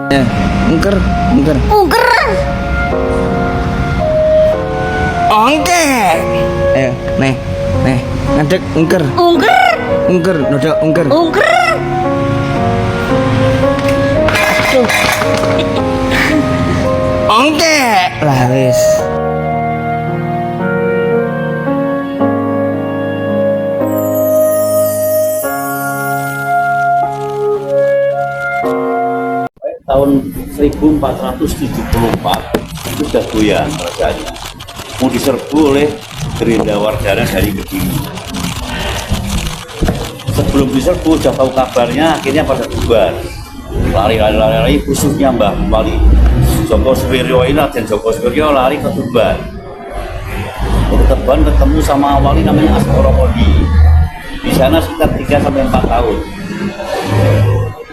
Ya, ungker, ungker. Ungker. Ongke. Ayo, nih, ngadeg ungker. Ungker. Ungker, nodok ungker. Ungker. Aduh. Ongke. Lah wis. Tahun 1474 itu sudah goyah kerajaannya, mau diserbu oleh Gerinda Wardana dari Kediri. Sebelum diserbu sudah tahu kabarnya, akhirnya pada bubar, lari khususnya Mbah Wali Joko Suwiryo ini, Raden Joko Suwiryo lari ke Tuban. Ke Tuban ketemu sama wali namanya Asmoro Kodi. Di sana sekitar 3-4 tahun.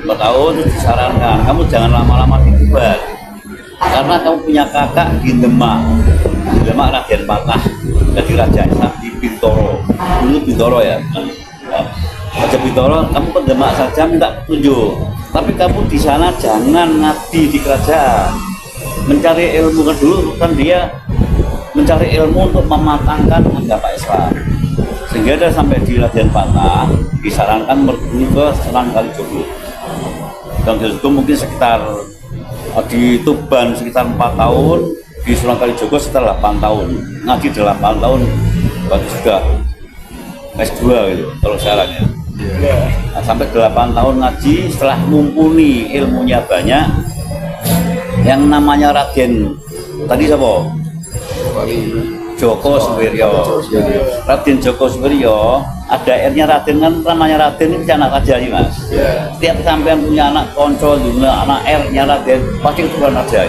4 tahun terus disarankan, kamu jangan lama-lama di Tuban karena kamu punya kakak di Demak. Raden Patah jadi raja Islam di Bintoro, dulu Bintoro ya. Raja Bintoro, kamu ke Demak saja minta petunjuk, tapi kamu di sana jangan ngabdi di kerajaan, mencari ilmu kan dulu, kan dia mencari ilmu untuk mematangkan agama Islam. Sehingga dia sampai di Raden Patah disarankan mergulu ke Sunan Kalijogo. Dan itu mungkin sekitar di Tuban sekitar 4 tahun, di Sunan Kalijogo sekitar 8 tahun, ngaji 8 tahun, berarti sudah S2 gitu kalau sekarang ya. Nah, sampai 8 tahun ngaji, setelah mumpuni ilmunya banyak, yang namanya Raden tadi siapa? Joko Suwiryo. Raden Joko Suwiryo, ada R-nya Raden, kan namanya Raden ini anak raja nih mas. Setiap sampean punya anak konco, anak R-nya Raden, pasti keturunan raja.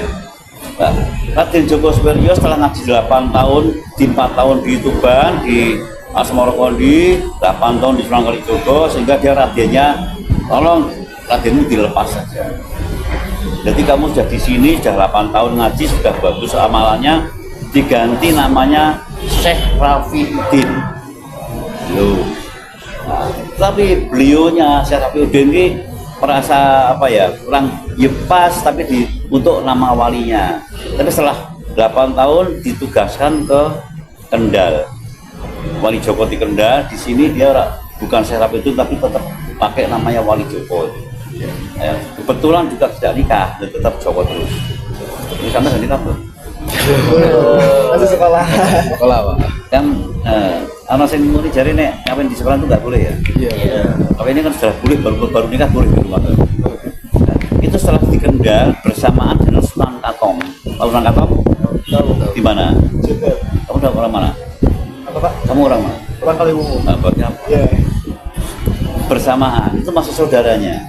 Nah, Raden Joko Suwiryo setelah ngaji 8 tahun, di 4 tahun di Tuban, di Asmoro Kondi, 8 tahun di Sunan Kalijogo, sehingga dia radennya, tolong Raden ini dilepas saja. Jadi kamu sudah di sini, sudah 8 tahun ngaji, sudah bagus amalannya, diganti namanya Syekh Rafiuddin. Loh. Nah, tapi beliaunya Syekh Rafiuddin ini merasa apa ya, kurang pas, tapi untuk nama walinya. Tapi setelah 8 tahun ditugaskan ke Kendal, Wali Joko di Kendal. Di sini dia bukan Syekh Rafiuddin, tapi tetap pakai namanya Wali Joko. Ya, kebetulan juga tidak nikah dan tetap Joko terus. Ini sampai sudah nikah belum? Masih sekolah pak. Kan anak sing muni jari nek kawin di sekolah itu nggak boleh ya. Iya. Kalau ini kan sudah boleh, baru nikah boleh di rumah. Nah, itu setelah di Kendal bersamaan dengan Sunan Katong. Tahu Sunan Katong? Tahu. Di mana? Juga. Kamu udah orang mana? Apa pak? Kamu orang mana? Orang Kaliwungu. Nah, berarti apa? Iya. Bersamaan itu masuk saudaranya.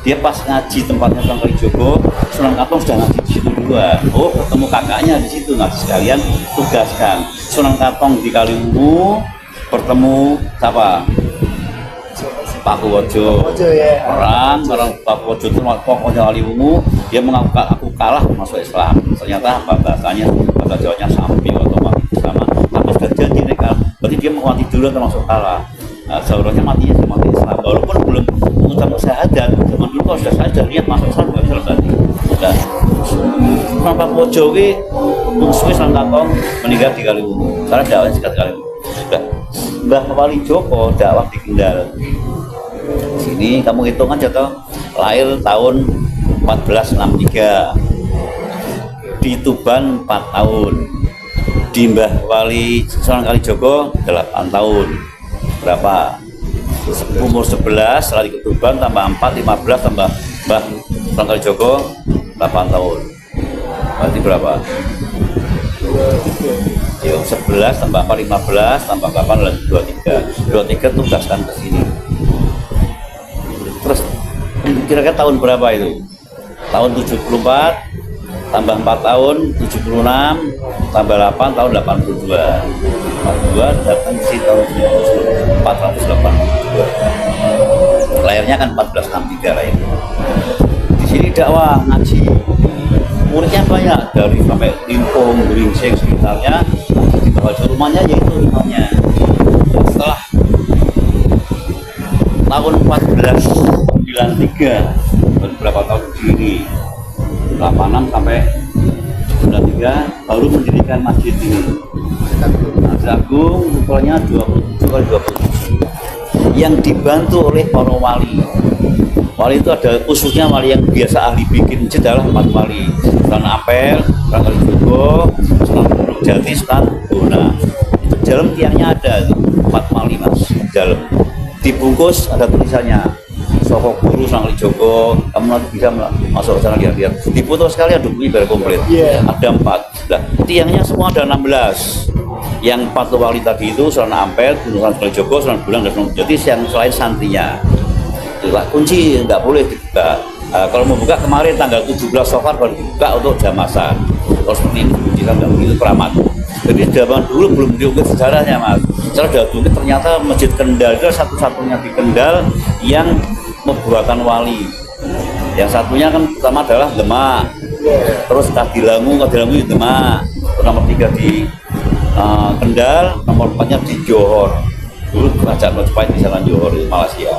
Dia pas ngaji tempatnya Sunan Kalijogo, Sunan Katong sudah ngaji di situ duluan. Oh, ketemu kakaknya di situ, ngaji sekalian, tugaskan. Sunan Katong di Kaliwungu bertemu siapa? Pakuwojo. Ya. Orang Pakuwojo itu pokoknya Kaliwungu, dia mengaku aku kalah masuk Islam. Ternyata apa bahasanya, bahasa Jawanya sambil atau mati bersama. Aku sudah janji mereka, berarti dia mau mati duluan termasuk kalah. Nah, seharusnya matinya sama Islam, walaupun belum mengucapkan syahadat. Zaman dulu kalau sudah syahadat niat masuk Islam nggak bisa berarti. Sudah. Sampai Pojo ini musuhnya Sunan Katong meninggal di Kaliwungu. Karena dakwahnya sekat Kaliwungu. Sudah. Mbah Wali Joko dakwah di Kendal. Sini kamu hitung aja toh. Lahir tahun 1463. Di Tuban 4 tahun. Di Mbah Wali Sunan Kalijogo 8 tahun. Berapa? Umur 11 setelah di Tuban tambah 4, 15 tambah Mbah Sunan Kalijogo 8 tahun. Berarti berapa? Yo, 11 tambah 4, 15 tambah 8 lagi 23 tugaskan ke sini. Terus kira-kira tahun berapa itu? Tahun 74 tambah 4 tahun 76 tambah 8 tahun 82. 82 datang di tahun 482. Lahirnya kan 1463 lahir. Di sini dakwah ngaji. Muridnya banyak dari sampai Limpung, Gringsing sekitarnya. Di bawah rumahnya yaitu rumahnya. Setelah tahun 1493 berapa tahun sendiri 86 sampai 93 baru mendirikan masjid ini. Masjid Agung ukurannya 27 kali 27 yang dibantu oleh para wali. Wali itu ada khususnya wali yang biasa ahli bikin masjid adalah 4 wali. Sunan Ampel, Sunan Kalijogo, Sunan Gunung Jati, Sunan Bona. Itu dalam tiangnya ada 4 wali mas. Dalam dibungkus ada tulisannya. Soko Guru Sunan Kalijogo, kamu nanti bisa masuk ke sana lihat-lihat. Di foto sekali ada buku biar komplit. Ada 4. Nah, tiangnya semua ada 16. Yang 4 wali tadi itu Sunan Ampel, Sunan Kalijogo, Sunan Bulang dan Sunan Jati, yang selain santrinya. Itulah kunci, nggak boleh dibuka. Kalau mau buka kemarin tanggal 17 Safar baru dibuka untuk jamasan. Kalau seperti ini kunci kan nggak begitu keramat. Jadi zaman dulu belum diukir sejarahnya mas. Secara diukir ternyata Masjid Kendal itu satu-satunya di Kendal yang membuatkan wali. Yang satunya kan pertama adalah Demak, terus Kadilangu itu Demak, nomor 3 di Kendal, nomor 4-nya di Johor. Dulu kerajaan Majapahit di sana Johor, di Malaysia.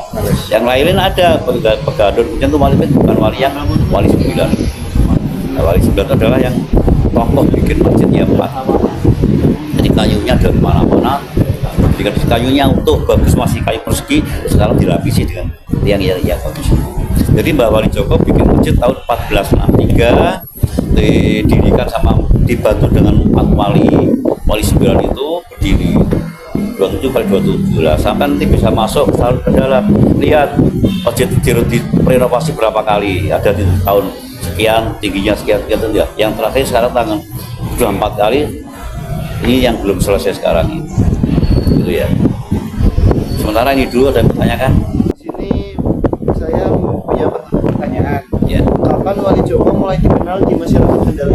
Yang lain ada Pegadun, itu wali bukan wali yang wali 9. Nah, wali 9 itu adalah yang tokoh bikin masjidnya 4. Jadi kayunya dari mana-mana. Jika kayunya utuh bagus masih kayu persegi, sekarang dilapisi dengan tiang yang bagus. Jadi Mbah Wali Joko bikin masjid tahun 1463, didirikan sama dibantu dengan 4 wali. Wali 9 itu berdiri 27 kali 27 lah, sampai nanti bisa masuk ke dalam. Lihat masjid direnovasi berapa kali, ada di tahun sekian, tingginya sekian, ya. Yang terakhir sekarang sudah 4 kali. Ini yang belum selesai sekarang ini. Gitu ya. Sementara ini dulu ada yang bertanyakan. Sini saya punya pertanyaan. Ya. Kapan Wali Joko mulai dikenal di masyarakat Kendal?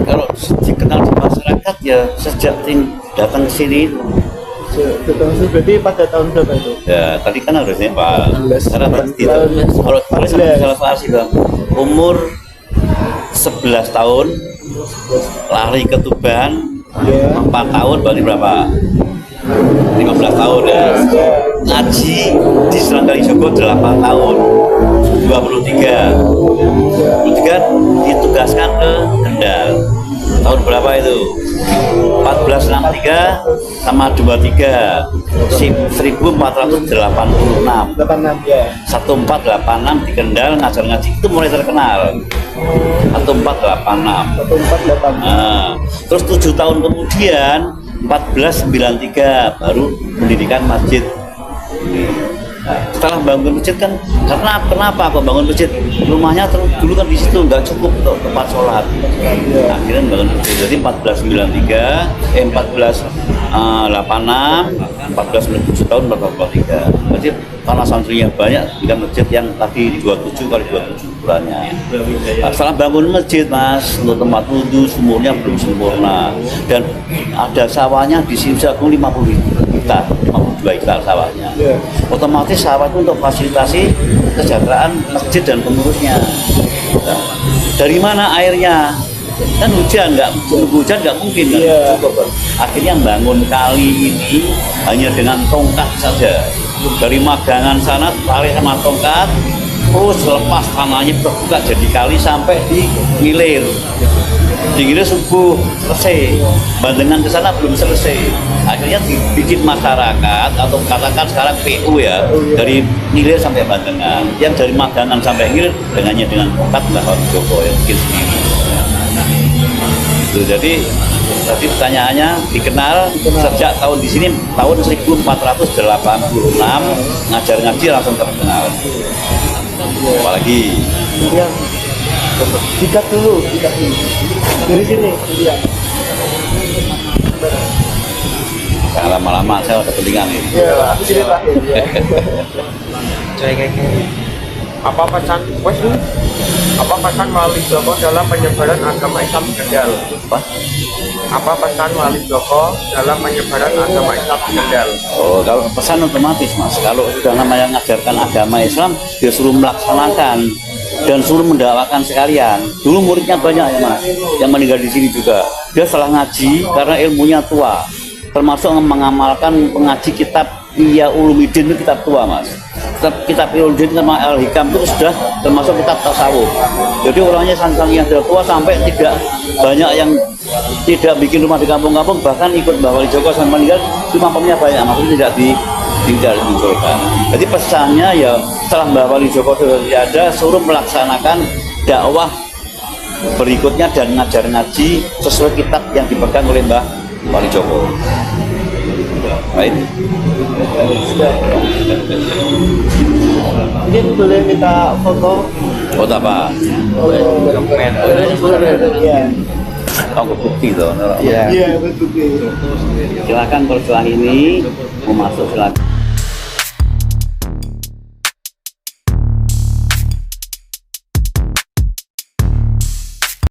Kalau dikenal di masyarakat ya sejak datang ke sini. Berarti pada tahun berapa itu? Ya, tadi kan harusnya Pak. 16. Karena berarti kalau salah fasih Bang. Umur 11 tahun lari ke Tuban, 4 tahun berarti berapa? 15 tahun ya. Ngaji di Sunan Kalijogo 8 tahun, 23 ditugaskan ke Kendal. Tahun berapa itu? 1463 sama 23 1486 86 ya. 1486 di Kendal ngajar ngaji itu mulai terkenal. 1486. 1486. Nah, terus 7 tahun kemudian 1493 baru mendirikan masjid. Nah, setelah bangun masjid kan kenapa kok bangun masjid? Rumahnya dulu kan di situ nggak cukup untuk tempat sholat. Akhirnya bangun masjid. Jadi 1493, 1486, 1497 tahun 1493. Jadi karena santrinya banyak, dengan masjid yang tadi 27 kali 27 ukurannya. Nah, setelah bangun masjid mas, untuk tempat wudhu sumurnya belum sempurna dan ada sawahnya di sini Agung 50 hektar, 52 hektar sawahnya. Otomatis sawah itu untuk fasilitasi kesejahteraan masjid dan pengurusnya. Nah, dari mana airnya? Kan hujan nggak mungkin kan? Cukup. Akhirnya bangun kali ini hanya dengan tongkat saja. Dari Magangan sana tarik sama tongkat, terus lepas tanahnya terbuka jadi kali sampai di Ngilir. Di Ngilir subuh selesai, Bandengan ke sana belum selesai. Akhirnya dibikin masyarakat atau katakan sekarang PU ya, dari Ngilir sampai Bandengan. Yang dari Magangan sampai Ngilir dengannya dengan tongkat Mbah Wali Joko yang bikin sendiri. Jadi tadi pertanyaannya dikenal sejak tahun di sini tahun 1486 ngajar ngaji langsung terkenal. Apalagi Dikat dulu dari sini. Iya. Jangan lama-lama, saya ada kepentingan ini. Iya, aku sini terakhir. Apa pesan Wali Joko dalam penyebaran agama Islam di Kendal? Apa pesan Wali Joko dalam penyebaran agama Islam di Kendal? Oh, kalau pesan otomatis mas, kalau sudah namanya mengajarkan agama Islam, dia suruh melaksanakan dan suruh mendakwakan sekalian. Dulu muridnya banyak ya mas, yang meninggal di sini juga. Dia salah ngaji karena ilmunya tua, termasuk mengamalkan pengaji kitab Ihya Ulumuddin itu kitab tua mas. kitab Uludin sama Al-Hikam itu sudah termasuk kitab tasawuf. Jadi orangnya saking yang sudah tua sampai tidak banyak yang tidak bikin rumah di kampung-kampung, bahkan ikut Mbah Wali Joko sampai meninggal itu makamnya banyak, maksudnya tidak dimunculkan. Jadi pesannya ya setelah Mbah Wali Joko sudah tidak ada, suruh melaksanakan dakwah berikutnya dan ngajar ngaji sesuai kitab yang dipegang oleh Mbah Wali Joko. Baik. Mungkin boleh minta foto. Foto apa? Iya. Aku bukti toh. Iya. Iya, betul. Silakan kalau setelah ini mau masuk silakan.